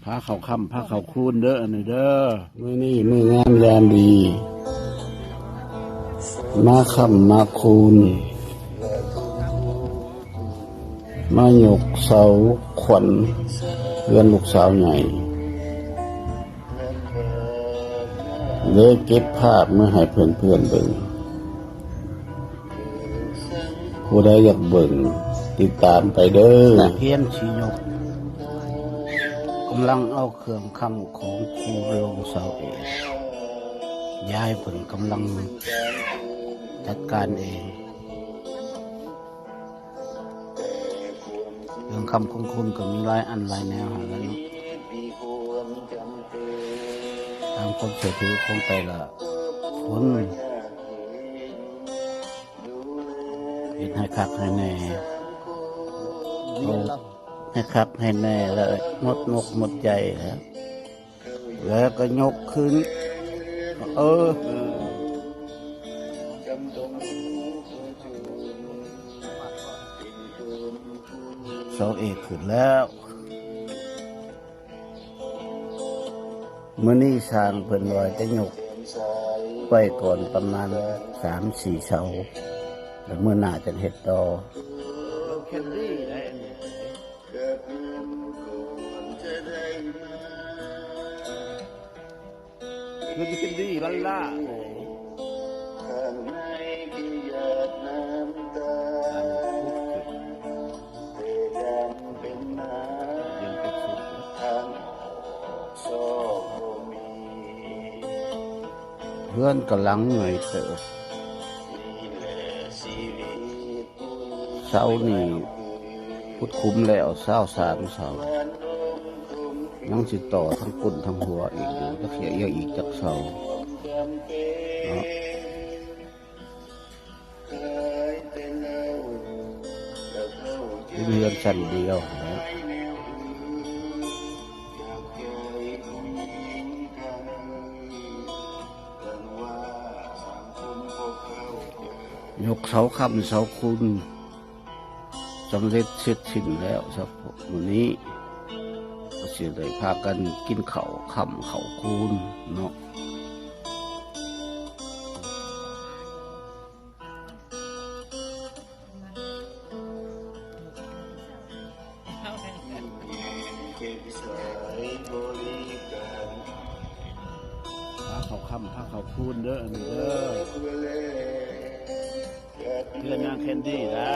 พาเขาค่ำพาเขาคูนเด้ออันนี้เด้อมื้อนี้มื้องามยามดีมาค่ำมาคูนมาหยกเสาขวัญเรือนลูกสาวใหญ่เลยเก็บภาพมาให้เพื่อนเบิ่งผู้ใดอยากเบิ่งติดตามไปเด้อนักเรียนชียกกำลังเอาเครื่องคำของครูลงเสาเองยายเพิ่นกำลังจัดการเองเครื่องคำของคุณก็มีหลายอันหลายแนวหาแล้วเนาะตามคนเสียถือของแต่ละคนเห็นให้คักให้แน่ให้คักให้แน่แล้วหมดใจแล้วก็ยกขึ้นเสาเอกขึ้นแล้วมื้อนี้สร้างเพิ่นว่าจะยกไว้ก่อนประมาณ 3-4 เสาแล้วมื้อหน้าจะเฮ็ดต่อคือจะกินดีลันล่าเพื่อนกำลังเหนื่อยเติบเสานี่พุดคุ้มแล้ว23 เสายังสิต่อทั้งก้นทั้งหัวอีกอยู่จะเสียเยอะอีกจักเสาเนาะเรือนชั้นเดียวนะยกเสาคำเสาคุณสำเร็จเสร็จสิ้นแล้วครับวันนี้ก็เสียเลยพากันกินข้าวคำข้าวคูนเนาะพาข้าวคำพาข้าวคูนเด้ออันนี้เด้อเพื่อนนางแคนดี้ได้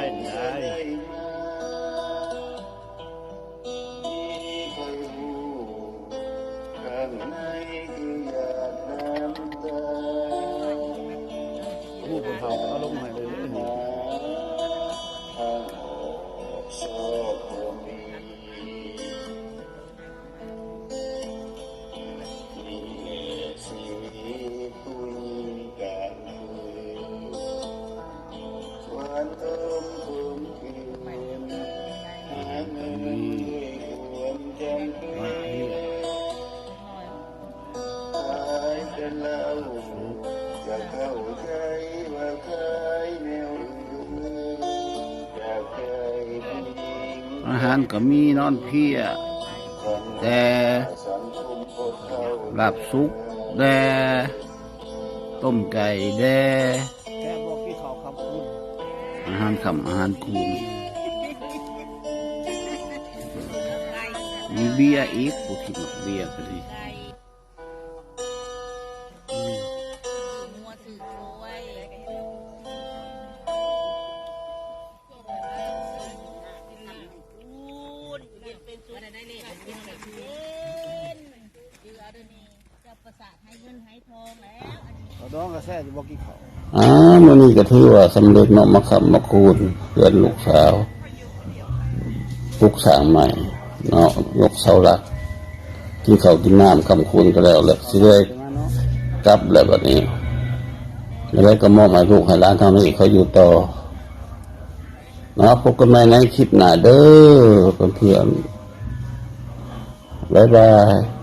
ผู้คนเผาเอาลงให้เลยอาหารก็มีนอนเพียแต่ลาบสุกแต่ต้มไก่แต่อาหารคำอาหารคูนมีเบียร์อีกผู้ที่บอกเบียร์ก็ดีน้องกระแสจะบอกกี่เขามื้อนี้ก็ถือว่าสำเร็จเนาะมาค้ำมาคูนเพื่อนลูกสาวปลูกสร้างใหม่เนาะยกเสาหลักกินข้าวกินน้ำค้ำคูนก็แล้วสิได้กลับแล้วบัดนี้แล้วก็มอบให้ลูกให้หลานทางนี้เขาอยู่ต่อเนาะพบกันใหม่ในคลิปหน้าเด้อเพื่อนๆบ๊ายบาย